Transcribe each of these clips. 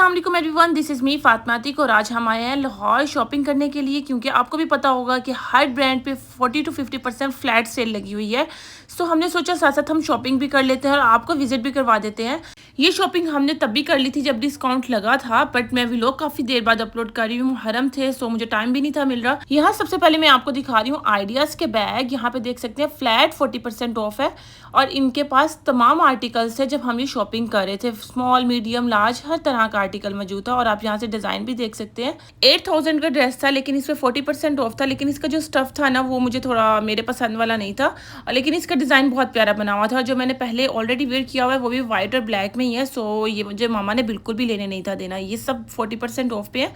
अस्सलाम वालेकुम everyone, this is me Fatima Atiq और आज हम आए हैं लाहौर शॉपिंग करने के लिए क्योंकि आपको भी पता होगा कि हर ब्रांड पे 40 to 50% फ्लैट सेल लगी हुई है। सो हमने सोचा साथ साथ हम शॉपिंग भी कर लेते हैं और आपको विजिट भी करवा देते हैं। ये शॉपिंग हमने तब भी कर ली थी जब डिस्काउंट लगा था, बट मैं व्लॉग काफ़ी देर बाद अपलोड कर रही हूँ, मुहर्रम थे सो मुझे टाइम भी नहीं था मिल रहा। यहाँ सबसे पहले मैं आपको दिखा रही हूँ आइडियाज़ के बैग। यहाँ पे देख सकते हैं फ्लैट 40% ऑफ है और इनके पास तमाम आर्टिकल्स है। जब हम ये शॉपिंग कर रहे थे स्मॉल मीडियम लार्ज हर तरह का आर्टिकल मौजूद था और आप यहाँ से डिज़ाइन भी देख सकते हैं। 8000 का ड्रेस था लेकिन इसमें 40% ऑफ था, लेकिन इसका जो स्टफ़ था ना वो मुझे थोड़ा मेरे पसंद वाला नहीं था और लेकिन इसका डिज़ाइन बहुत प्यारा बना हुआ था। जो मैंने पहले ऑलरेडी वेयर किया हुआ है वो भी वाइट और ब्लैक में ही है, सो ये मुझे मामा ने बिल्कुल भी लेने नहीं था देना। ये सब 40% ऑफ पे है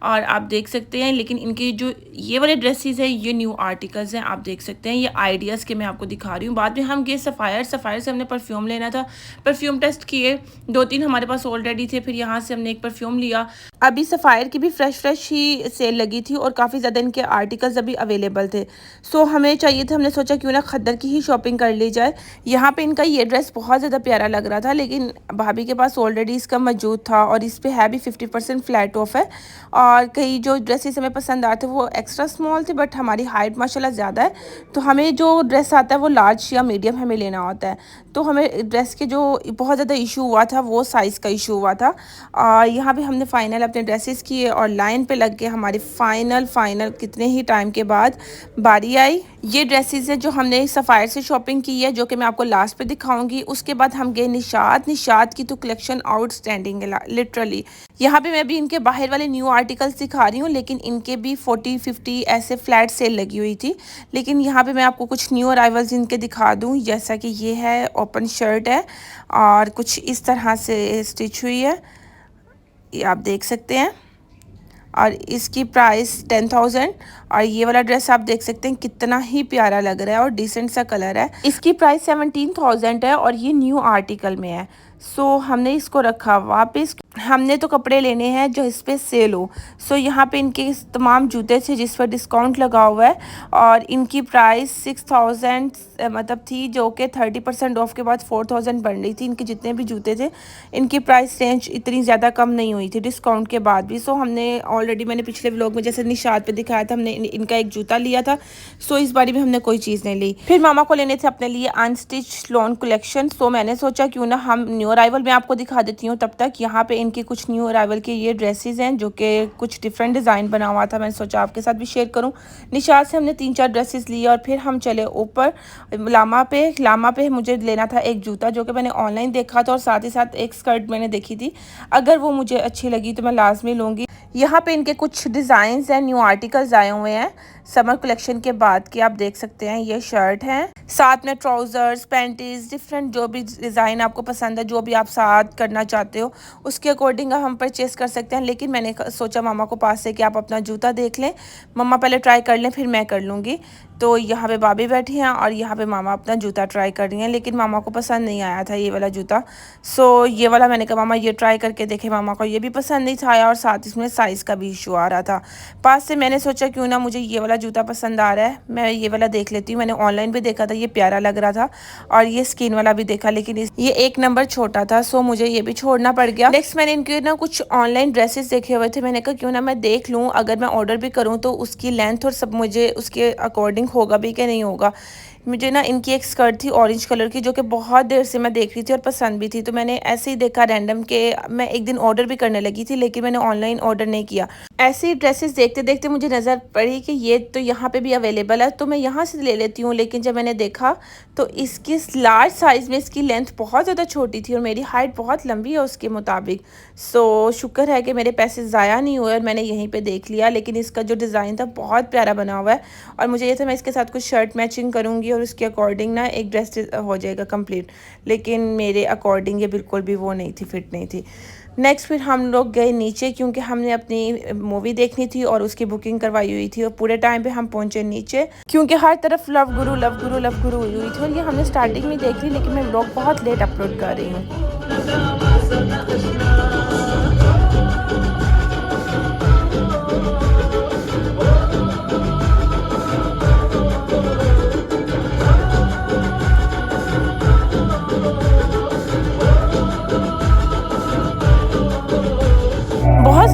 और आप देख सकते हैं। लेकिन इनके जो ये वाले ड्रेसेस है ये न्यू आर्टिकल्स हैं, आप देख सकते हैं। ये आइडियाज़ के मैं आपको दिखा रही हूँ। बाद में हम गए सफ़ायर से हमने परफ्यूम लेना था, परफ्यूम टेस्ट किए, 2-3 हमारे पास ऑलरेडी थे, फिर यहाँ से हमने एक परफ्यूम लिया। अभी सफ़ायर की भी फ्रेश ही सेल लगी थी और काफ़ी ज़्यादा इनके आर्टिकल्स अभी अवेलेबल थे, सो हमें चाहिए था, हमने सोचा क्यों ना खद्दर की ही शॉपिंग कर ली जाए। यहाँ पे इनका ये ड्रेस बहुत ज़्यादा प्यारा लग रहा था लेकिन भाभी के पास ऑलरेडी इसका मौजूद था और इस पे है भी 50% फ्लैट ऑफ है। और कई जो ड्रेसेस हमें पसंद आते वो एक्स्ट्रा स्मॉल थे, बट हमारी हाइट माशाल्लाह ज़्यादा है तो हमें जो ड्रेस आता है वो लार्ज या मीडियम हमें लेना होता है। तो हमें ड्रेस के जो बहुत ज़्यादा इशू हुआ था वो साइज़ का इशू हुआ था। और यहाँ पे हमने फ़ाइनल अपने ड्रेसेस किए और लाइन पे लग के हमारी फ़ाइनल कितने ही टाइम के बाद बारी आई। ये ड्रेसेस है जो हमने सफ़ायर से शॉपिंग की है, जो कि मैं आपको लास्ट पे दिखाऊंगी। उसके बाद हम गए निशात की तो कलेक्शन आउटस्टैंडिंग है लिटरली। यहाँ पे मैं भी इनके बाहर वाले न्यू आर्टिकल्स दिखा रही हूँ लेकिन इनके भी 40-50 ऐसे फ्लैट सेल लगी हुई थी। लेकिन यहाँ पे मैं आपको कुछ न्यू अराइवल्स इनके दिखा दूँ, जैसा कि ये है ओपन शर्ट है और कुछ इस तरह से स्टिच हुई है, ये आप देख सकते हैं। और इसकी प्राइस 10,000 और ये वाला ड्रेस आप देख सकते हैं कितना ही प्यारा लग रहा है और डिसेंट सा कलर है। इसकी प्राइस 17,000 है और ये न्यू आर्टिकल में है, सो हमने इसको रखा वापस। हमने तो कपड़े लेने हैं जो इस पे सेल हो। सो यहाँ पे इनके तमाम जूते थे जिस पर डिस्काउंट लगा हुआ है और इनकी प्राइस 6,000 मतलब थी, जो कि 30% ऑफ के बाद 4,000 बन रही थी। इनके जितने भी जूते थे इनकी प्राइस रेंज इतनी ज़्यादा कम नहीं हुई थी डिस्काउंट के बाद भी। सो हमने ऑलरेडी मैंने पिछले व्लॉग में जैसे निशात पे दिखाया था, हमने इनका एक जूता लिया था, सो इस बारी भी हमने कोई चीज़ नहीं ली। फिर मामा को लेने थे अपने लिए अनस्टिच लॉन कलेक्शन, सो मैंने सोचा क्यों ना हम न्यू अराइवल में आपको दिखा देती हूँ। तब तक यहाँ पे इनके कुछ न्यू अराइवल के ये ड्रेसेस हैं जो कि कुछ डिफरेंट डिज़ाइन बना हुआ था, मैंने सोचा आपके साथ भी शेयर करूँ। निशात से हमने 3-4 ड्रेसेस लिए और फिर हम चले ऊपर लामा पे मुझे लेना था एक जूता जो कि मैंने ऑनलाइन देखा था और साथ ही साथ एक स्कर्ट मैंने देखी थी, अगर वो मुझे अच्छी लगी तो मैं लाजमी लूँगी। यहाँ पे इनके कुछ डिज़ाइंस हैं, न्यू आर्टिकल्स आए हुए हैं समर कलेक्शन के बाद की, आप देख सकते हैं। ये शर्ट है, साथ में ट्राउज़र्स, पैंटीज, डिफरेंट जो भी डिज़ाइन आपको पसंद है, जो भी आप साथ करना चाहते हो उसके अकॉर्डिंग हम परचेज़ कर सकते हैं। लेकिन मैंने सोचा मामा को पास से कि आप अपना जूता देख लें, मम्मा पहले ट्राई कर लें फिर मैं कर लूँगी। तो यहाँ पे भाभी बैठी हैं और यहाँ पे मामा अपना जूता ट्राई कर रही हैं, लेकिन मामा को पसंद नहीं आया था ये वाला जूता। सो ये वाला मैंने कहा मामा ये ट्राई करके देखे, मामा को ये भी पसंद नहीं था आया और साथ इसमें साइज़ का भी इशू आ रहा था। पास से मैंने सोचा क्यों ना मुझे ये वाला जूता पसंद आ रहा है, मैं ये वाला देख लेती हूँ। मैंने ऑनलाइन भी देखा था, ये प्यारा लग रहा था और ये स्किन वाला भी देखा, लेकिन ये 1 नंबर छोटा था, सो मुझे ये भी छोड़ना पड़ गया। नेक्स्ट मैंने इनके ना कुछ ऑनलाइन ड्रेसेस देखे हुए थे, मैंने कहा क्यों ना मैं देख लूँ, अगर मैं ऑर्डर भी करूँ तो उसकी लेंथ और सब मुझे उसके अकॉर्डिंग होगा भी कि नहीं होगा। मुझे ना इनकी एक स्कर्ट थी ऑरेंज कलर की जो कि बहुत देर से मैं देख रही थी और पसंद भी थी, तो मैंने ऐसे ही देखा रैंडम के मैं एक दिन ऑर्डर भी करने लगी थी, लेकिन मैंने ऑनलाइन ऑर्डर नहीं किया। ऐसे ही ड्रेसेस देखते देखते मुझे नज़र पड़ी कि ये तो यहाँ पे भी अवेलेबल है, तो मैं यहाँ से ले लेती हूँ। लेकिन जब मैंने देखा तो इसकी लार्ज साइज़ में इसकी लेंथ बहुत ज़्यादा छोटी थी और मेरी हाइट बहुत लंबी है उसके मुताबिक। सो शुक्र है कि मेरे पैसे ज़ाया नहीं हुए और मैंने यहीं पे देख लिया। लेकिन इसका जो डिज़ाइन था बहुत प्यारा बना हुआ है और मुझे ये था मैं इसके साथ कुछ शर्ट मैचिंग करूँगी और उसके अकॉर्डिंग ना एक ड्रेस हो जाएगा कंप्लीट, लेकिन मेरे अकॉर्डिंग ये बिल्कुल भी वो नहीं थी, फिट नहीं थी। नेक्स्ट फिर हम लोग गए नीचे क्योंकि हमने अपनी मूवी देखनी थी और उसकी बुकिंग करवाई हुई थी और पूरे टाइम पे हम पहुंचे नीचे क्योंकि हर तरफ लव गुरु हुई हुई थी और ये हमने स्टार्टिंग में देख ली, लेकिन मैं व्लॉग बहुत लेट अपलोड कर रही हूँ।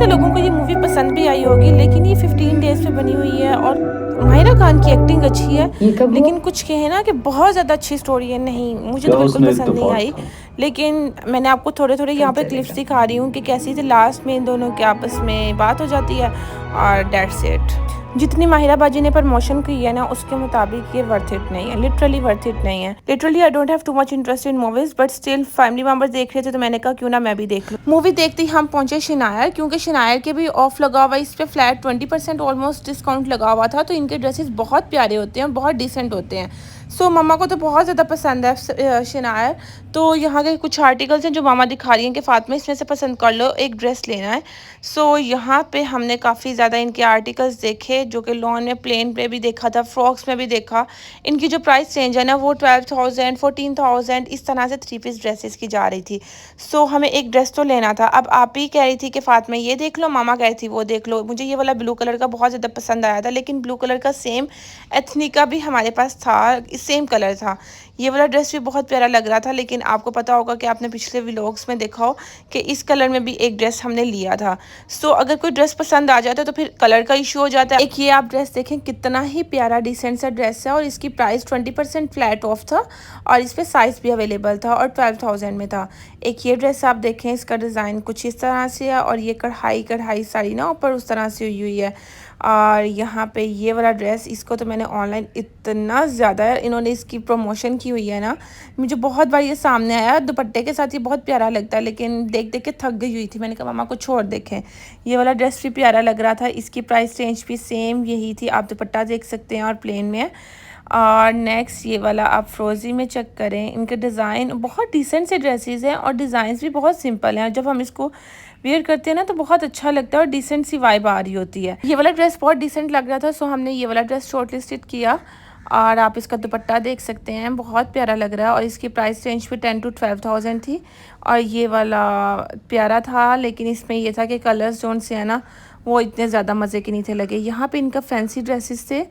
से लोगों को ये मूवी पसंद भी आई होगी, लेकिन ये 15 डेज़ पे बनी हुई है और माहिरा खान की एक्टिंग अच्छी है, ये कब हुआ? लेकिन कुछ कहे ना कि बहुत ज़्यादा अच्छी स्टोरी है, नहीं मुझे तो क्या बिल्कुल उसमें पसंद नहीं इत्तेफाक आई। था? लेकिन मैंने आपको थोड़े-थोड़े यहाँ पे क्लिप्स दिखा रही हूँ कि कैसी थी, लास्ट में इन दोनों के आपस में बात हो जाती है और दैट्स इट। जितनी माहिरा बाजी ने प्रमोशन की है ना, उसके मुताबिक ये वर्थ इट नहीं है, लिटरली वर्थ इट नहीं है। Literally I don't have too much interest in movies, but still family members देख रहे थे तो मैंने कहा क्यों ना मैं भी देख लूँ। मूवी देखते ही हम पहुंचे शिनायर, क्योंकि शिनायर के भी ऑफ लगा हुआ, इस पे फ्लैट 20% ऑलमोस्ट डिस्काउंट लगा हुआ था। तो इनके ड्रेसेस बहुत प्यारे होते हैं और बहुत डिसेंट होते हैं। सो मम्मा को तो बहुत ज़्यादा पसंद है शिनायर। तो यहाँ के कुछ आर्टिकल्स हैं जो मामा दिखा रही हैं कि फातिमा इसमें से पसंद कर लो, एक ड्रेस लेना है। सो यहाँ पे हमने काफ़ी ज़्यादा इनके आर्टिकल्स देखे, जो कि लॉन में प्लेन पे भी देखा था, फ्रॉक्स में भी देखा। इनकी जो प्राइस रेंज है ना वो 12,000 14,000 इस तरह से 3 पीस ड्रेसेस की जा रही थी। सो हमें एक ड्रेस तो लेना था। अब आप ही कह रही थी कि फातिमा ये देख लो, मामा कह रही थी वो देख लो। मुझे ये वाला ब्लू कलर का बहुत ज़्यादा पसंद आया था, लेकिन ब्लू कलर का सेम एथनिक का भी हमारे पास था, सेम कलर था। ये वाला ड्रेस भी बहुत प्यारा लग रहा था, लेकिन आपको पता होगा कि आपने पिछले व्लॉग्स में देखा हो कि इस कलर में भी एक ड्रेस हमने लिया था। सो अगर कोई ड्रेस पसंद आ जाता है तो फिर कलर का इशू हो जाता है। एक ये आप ड्रेस देखें, कितना ही प्यारा डिसेंट सा ड्रेस है और इसकी प्राइस 20% फ्लैट ऑफ था और इस पर साइज़ भी अवेलेबल था और 12,000 में था। एक ये ड्रेस आप देखें, इसका डिज़ाइन कुछ इस तरह से है और ये कढ़ाई कढ़ाई साड़ी ना ऊपर उस तरह से हुई है। और यहाँ पे ये वाला ड्रेस, इसको तो मैंने ऑनलाइन इतना ज़्यादा इन्होंने इसकी प्रमोशन की हुई है ना, मुझे बहुत बार ये सामने आया। दुपट्टे के साथ ये बहुत प्यारा लगता है, लेकिन देख देख के थक गई हुई थी। मैंने कहा मामा को छोड़ देखें। ये वाला ड्रेस भी प्यारा लग रहा था, इसकी प्राइस रेंज भी सेम यही थी, आप दुपट्टा देख सकते हैं और प्लेन में है। और नेक्स्ट ये वाला आप फ्रोज़ी में चेक करें, इनके डिज़ाइन बहुत डिसेंट से ड्रेसेस हैं और डिज़ाइंस भी बहुत सिंपल हैं। जब हम इसको वेयर करते हैं ना तो बहुत अच्छा लगता है और डिसेंट सी वाइब आ रही होती है। ये वाला ड्रेस बहुत डिसेंट लग रहा था, सो हमने ये वाला ड्रेस शॉर्ट लिस्टेड किया। और आप इसका दुपट्टा देख सकते हैं, बहुत प्यारा लग रहा है और इसकी प्राइस रेंज भी 10 to 12,000 थी। और ये वाला प्यारा था, लेकिन इसमें ये था कि कलर्स जोन से है ना वो इतने ज़्यादा मज़े के नहीं थे लगे। यहाँ पे इनका फैंसी ड्रेसेस थे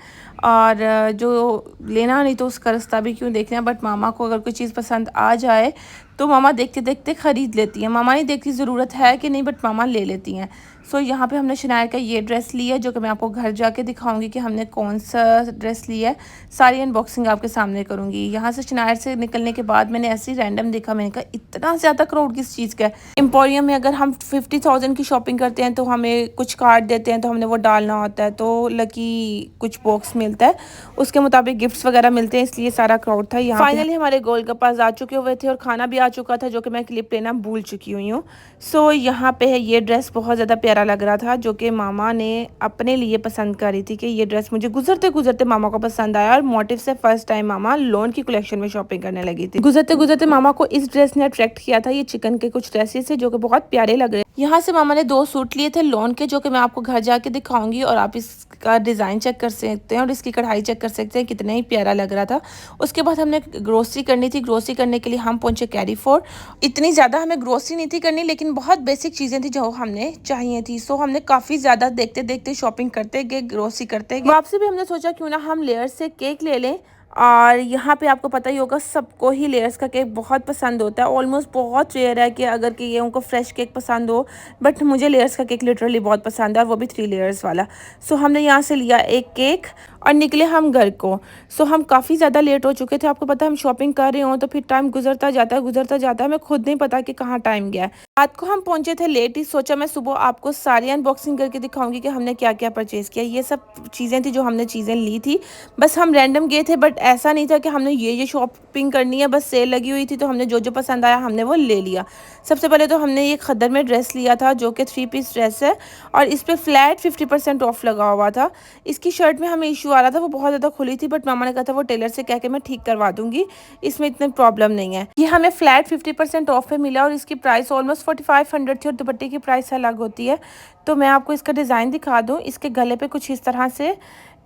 और जो लेना नहीं तो उसका रास्ता भी क्यों देखना। बट मामा को अगर कोई चीज़ पसंद आ जाए तो मामा देखते देखते ख़रीद लेती हैं। मामा नहीं देखती ज़रूरत है कि नहीं, बट मामा ले लेती हैं। सो यहाँ पे हमने शनायर का ये ड्रेस लिया, जो कि मैं आपको घर जाके दिखाऊंगी कि हमने कौन सा ड्रेस लिया है। सारी अनबॉक्सिंग आपके सामने करूँगी। यहाँ से शनायर से निकलने के बाद मैंने ऐसे ही रैंडम देखा, मैंने कहा इतना ज़्यादा क्राउड किस चीज़ का है। एम्पोरियम में अगर हम 50,000 की शॉपिंग करते हैं तो हमें कुछ कार्ड देते हैं, तो हमने वो डालना होता है, तो लकी कुछ बॉक्स मिलता है, उसके मुताबिक गिफ्ट्स वगैरह मिलते हैं, इसलिए सारा क्राउड था यहाँ। फाइनली हमारे गोलगप्पास आ चुके हुए थे और खाना भी आ चुका था, जो कि मैं क्लिप लेना भूल चुकी हुई हूँ। सो यहाँ पे है ये ड्रेस, बहुत ज़्यादा प्यारा लग रहा था, जो कि मामा ने अपने लिए पसंद करी थी कि ये ड्रेस मुझे गुजरते गुजरते मामा को पसंद आया और मोटिव से फर्स्ट टाइम मामा लोन की कलेक्शन में शॉपिंग करने लगी थी। गुजरते गुजरते मामा को इस ड्रेस ने अट्रैक्ट किया था। ये चिकन के कुछ ड्रेसेस है जो कि बहुत प्यारे लग रहे हैं। यहाँ से मामा ने 2 सूट लिए थे लोन के, जो कि मैं आपको घर जाके दिखाऊंगी और आप इसका डिज़ाइन चेक कर सकते हैं और इसकी कढ़ाई चेक कर सकते हैं, कितना ही प्यारा लग रहा था। उसके बाद हमने ग्रोसरी करनी थी। ग्रोसरी करने के लिए हम पहुंचे कैरीफोर। इतनी ज़्यादा हमें ग्रोसरी नहीं थी करनी, लेकिन बहुत बेसिक चीज़ें थी जो हमने चाहिए थी। सो हमने काफ़ी ज़्यादा देखते देखते शॉपिंग करते गए, ग्रोसरी करते गए। वापसी भी हमने सोचा क्यों ना हम लेयर से केक ले लें। और यहाँ पे आपको पता ही होगा सबको ही लेयर्स का केक बहुत पसंद होता है। ऑलमोस्ट बहुत रेयर है कि अगर कि ये उनको फ्रेश केक पसंद हो, बट मुझे लेयर्स का केक लिटरली बहुत पसंद है और वो भी 3 लेयर्स वाला। सो हमने यहाँ से लिया एक केक और निकले हम घर को। सो हम काफ़ी ज़्यादा लेट हो चुके थे। आपको पता है हम शॉपिंग कर रहे हो तो फिर टाइम गुजरता जाता है, हमें खुद नहीं पता कि कहाँ टाइम गया है। रात को हम पहुंचे थे लेट ही, सोचा मैं सुबह आपको सारी अनबॉक्सिंग करके दिखाऊंगी कि हमने क्या क्या परचेज़ किया। ये सब चीज़ें थी जो हमने चीज़ें ली थी, बस हम रैंडम गए थे, बट ऐसा नहीं था कि हमने ये शॉपिंग करनी है। बस सेल लगी हुई थी तो हमने जो पसंद आया हमने वो ले लिया। सबसे पहले तो हमने ये खद्दर में ड्रेस लिया था, जो कि 3 पीस ड्रेस है और इस पर फ्लैट 50% ऑफ लगा हुआ था। इसकी शर्ट में हमें इशू आ रहा था, वो बहुत ज़्यादा खुली थी, बट मामा ने कहा था वो टेलर से कह के मैं ठीक करवा दूंगी, इसमें इतनी प्रॉब्लम नहीं है। ये हमें फ्लैट 50% ऑफ पे मिला और इसकी प्राइस ऑलमोस्ट 4500 थी और दुपट्टे की प्राइस अलग होती है। तो मैं आपको इसका डिज़ाइन दिखा दूँ। इसके गले पे कुछ इस तरह से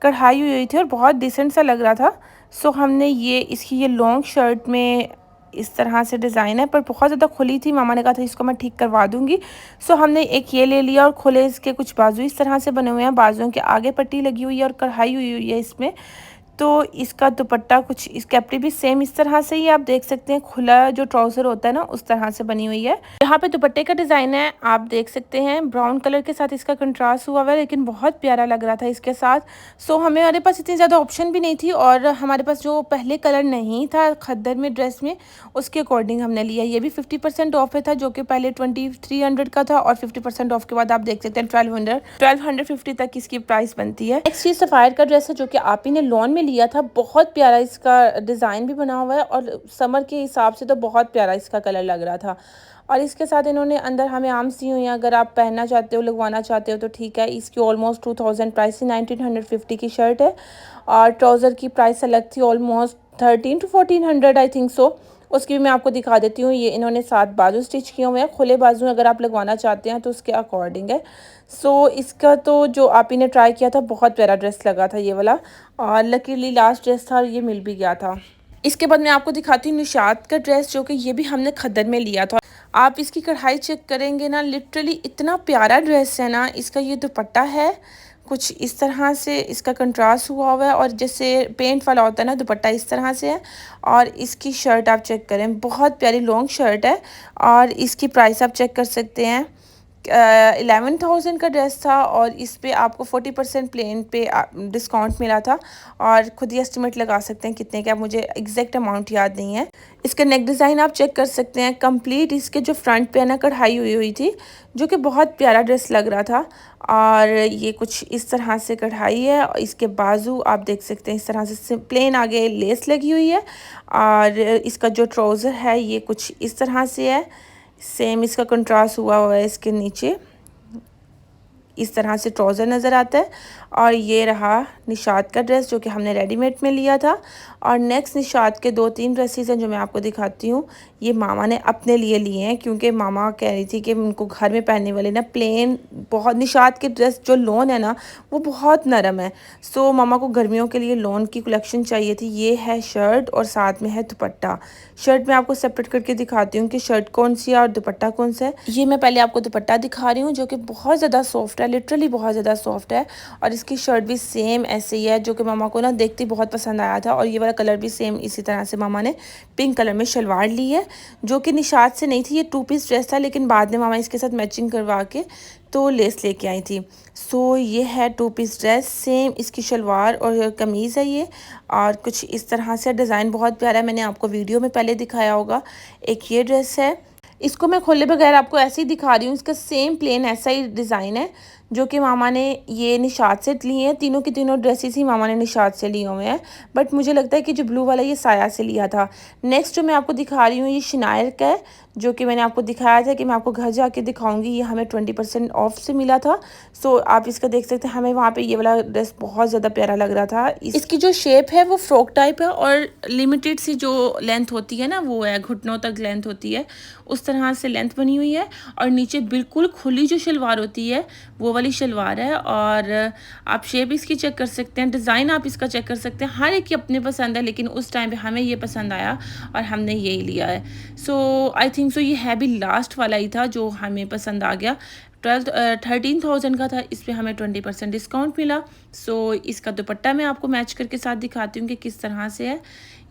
कढ़ाई हुई थी और बहुत डिसेंट सा लग रहा था। सो हमने इसकी ये लॉन्ग शर्ट में इस तरह से डिज़ाइन है, पर बहुत ज़्यादा खुली थी। मामा ने कहा था इसको मैं ठीक करवा दूंगी। सो हमने एक ये ले लिया और खुले इसके कुछ बाजू इस तरह से बने हुए हैं, बाजुओं के आगे पट्टी लगी हुई है और कढ़ाई हुई है इसमें। तो इसका दुपट्टा कुछ इस कैप्री भी सेम इस तरह से ही आप देख सकते हैं, खुला जो ट्राउज़र होता है ना उस तरह से बनी हुई है। यहाँ पे दुपट्टे का डिज़ाइन है, आप देख सकते हैं ब्राउन कलर के साथ इसका कंट्रास्ट हुआ हुआ है, लेकिन बहुत प्यारा लग रहा था इसके साथ। सो हमारे पास इतनी ज़्यादा ऑप्शन भी नहीं थी और हमारे पास जो पहले कलर नहीं था खद्दर में ड्रेस में, उसके अकॉर्डिंग हमने लिया। ये भी 50% ऑफ पे था, जो कि पहले 2300 का था और 50% ऑफ के बाद आप देख सकते हैं 1250 तक इसकी प्राइस बनती है। नेक्स्ट चीज़ सफ़ायर का ड्रेस है, जो कि आप ही ने लॉन में लिया था। बहुत प्यारा इसका डिज़ाइन भी बना हुआ है और समर के हिसाब से तो बहुत प्यारा इसका कलर लग रहा था। और इसके साथ इन्होंने अंदर हमें आर्म्स दी हुई हैं, अगर आप पहनना चाहते हो, लगवाना चाहते हो तो ठीक है। इसकी ऑलमोस्ट 2000 प्राइस थी, 1950 की शर्ट है और ट्राउज़र की प्राइस अलग थी, almost 13 to 1400 I think so. उसकी भी मैं आपको दिखा देती हूँ। ये इन्होंने 7 बाजू स्टिच किए हुए हैं, खुले बाजू अगर आप लगवाना चाहते हैं तो उसके अकॉर्डिंग है। सो इसका तो जो आप ही ने ट्राई किया था बहुत प्यारा ड्रेस लगा था ये वाला, और लकीली लास्ट ड्रेस था, ये मिल भी गया था। इसके बाद मैं आपको दिखाती हूँ निशात का ड्रेस, जो कि ये भी हमने खद्दर में लिया था। आप इसकी कढ़ाई चेक करेंगे ना, लिटरली इतना प्यारा ड्रेस है ना। इसका ये दुपट्टा है कुछ इस तरह से, इसका कंट्रास्ट हुआ हुआ है और जैसे पेंट वाला होता है ना, दुपट्टा इस तरह से है। और इसकी शर्ट आप चेक करें, बहुत प्यारी लॉन्ग शर्ट है और इसकी प्राइस आप चेक कर सकते हैं। 11,000 का ड्रेस था और इस पे आपको 40% प्लेन पे डिस्काउंट मिला था और ख़ुद ही एस्टिमेट लगा सकते हैं कितने का, मुझे एग्जैक्ट अमाउंट याद नहीं है। इसका नेक डिज़ाइन आप चेक कर सकते हैं, कंप्लीट इसके जो फ्रंट पे है ना कढ़ाई हुई थी, जो कि बहुत प्यारा ड्रेस लग रहा था। और ये कुछ इस तरह से कढ़ाई है और इसके बाजू आप देख सकते हैं इस तरह से प्लेन आगे लेस लगी हुई है। और इसका जो ट्राउज़र है ये कुछ इस तरह से है, सेम इसका कंट्रास्ट हुआ हुआ है इसके नीचे, इस तरह से ट्राउज़र नज़र आता है। और ये रहा निशात का ड्रेस, जो कि हमने रेडीमेड में लिया था। और नेक्स्ट निशात के 2-3 ड्रेसेस हैं जो मैं आपको दिखाती हूँ। ये मामा ने अपने लिए लिए हैं, क्योंकि मामा कह रही थी कि उनको घर में पहनने वाले ना प्लेन बहुत, निशात के ड्रेस जो लॉन है ना वो बहुत नरम है। सो मामा को गर्मियों के लिए लॉन की कलेक्शन चाहिए थी। ये है शर्ट और साथ में है दुपट्टा। शर्ट मैं आपको सेपरेट करके दिखाती हूँ कि शर्ट कौन सी है और दुपट्टा कौन सा है। ये मैं पहले आपको दुपट्टा दिखा रही हूँ, जो कि बहुत ज़्यादा सॉफ्ट है, लिटरली बहुत ज़्यादा सॉफ्ट है। और इसकी शर्ट भी सेम ऐसे ही है, जो कि मामा को ना देखते बहुत पसंद आया था। और ये वाला कलर भी सेम इसी तरह से मामा ने पिंक कलर में शलवार ली है, जो कि निशात से नहीं थी। ये 2 पीस ड्रेस था, लेकिन बाद में मामा इसके साथ मैचिंग करवा के तो लेस लेके आई थी। सो ये है 2 पीस ड्रेस, सेम इसकी शलवार और कमीज़ है ये। और कुछ इस तरह से डिज़ाइन बहुत प्यारा है, मैंने आपको वीडियो में पहले दिखाया होगा। एक ये ड्रेस है, इसको मैं खोले बगैर आपको ऐसे ही दिखा रही हूँ। इसका सेम प्लेन ऐसा ही डिज़ाइन है, जो कि मामा ने ये निशात से लिए हैं। तीनों की तीनों ड्रेसेस ही मामा ने निशात से लिए हुए हैं, बट मुझे लगता है कि जो ब्लू वाला ये साया से लिया था। नेक्स्ट जो मैं आपको दिखा रही हूँ ये शिनायर का है, जो कि मैंने आपको दिखाया था कि मैं आपको घर जाके दिखाऊंगी। ये हमें 20% ऑफ से मिला था। सो आप इसका देख सकते हैं, हमें वहाँ पे ये वाला ड्रेस बहुत ज़्यादा प्यारा लग रहा था। इसकी जो शेप है वो फ्रॉक टाइप है और लिमिटेड सी जो लेंथ होती है ना वो है, घुटनों तक लेंथ होती है, उस तरह से लेंथ बनी हुई है। और नीचे बिल्कुल खुली जो शलवार होती है वो वाली शलवार है। और आप शेप इसकी चेक कर सकते हैं, डिज़ाइन आप इसका चेक कर सकते हैं। हर एक की अपने पसंद है, लेकिन उस टाइम पे हमें ये पसंद आया और हमने यही लिया है। सो आई थिंक सो ये है भी लास्ट वाला ही था जो हमें पसंद आ गया। 13,000 का था, इस पर हमें 20% डिस्काउंट मिला। सो इसका दुपट्टा मैं आपको मैच करके साथ दिखाती हूँ कि किस तरह से है।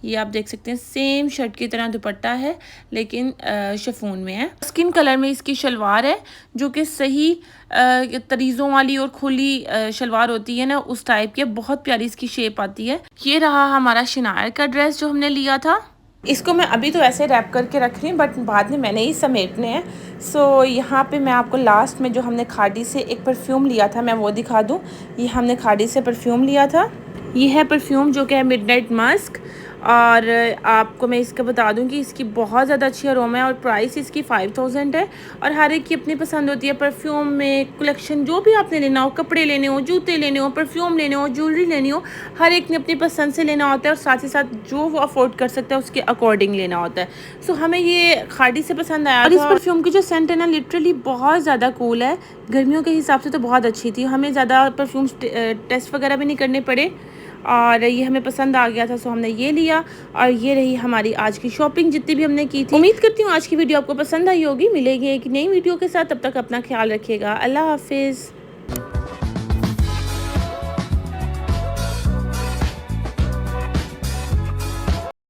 ये आप देख सकते हैं सेम शर्ट की तरह दुपट्टा है, लेकिन शिफॉन में है। स्किन कलर में इसकी शलवार है, जो कि सही तरीज़ों वाली और खुली शलवार होती है ना उस टाइप की, बहुत प्यारी इसकी शेप आती है। ये रहा हमारा शिनायर का ड्रेस जो हमने लिया था। इसको मैं अभी तो ऐसे रैप करके रख रही हूँ, बट बाद में मैंने ही समेटने हैं। सो यहाँ पे मैं आपको लास्ट में जो हमने खाड़ी से एक परफ्यूम लिया था मैं वो दिखा दूँ। ये हमने खाड़ी से परफ्यूम लिया था। ये है परफ्यूम जो कि है मिडनाइट मस्क। और आपको मैं इसका बता दूं कि इसकी बहुत ज़्यादा अच्छी अरोमा है और प्राइस इसकी 5000 है। और हर एक की अपनी पसंद होती है परफ्यूम में। कलेक्शन जो भी आपने लेना हो, कपड़े लेने हो, जूते लेने हो, परफ्यूम लेने हो, ज्वेलरी लेनी हो, हर एक ने अपनी पसंद से लेना होता है और साथ ही साथ जो वो अफोर्ड कर सकता है उसके अकॉर्डिंग लेना होता है। सो हमें ये खाड़ी से पसंद आया। और इस परफ्यूम की जो सेंट है ना लिटरली बहुत ज़्यादा कूल है, गर्मियों के हिसाब से तो बहुत अच्छी थी। हमें ज़्यादा परफ्यूम टेस्ट वगैरह भी नहीं करने पड़े और ये हमें पसंद आ गया था, सो हमने ये लिया। और ये रही हमारी आज की शॉपिंग जितनी भी हमने की थी। उम्मीद करती हूँ आज की वीडियो आपको पसंद आई होगी। मिलेगी एक नई वीडियो के साथ, तब तक अपना ख्याल रखिएगा। अल्लाह हाफिज़।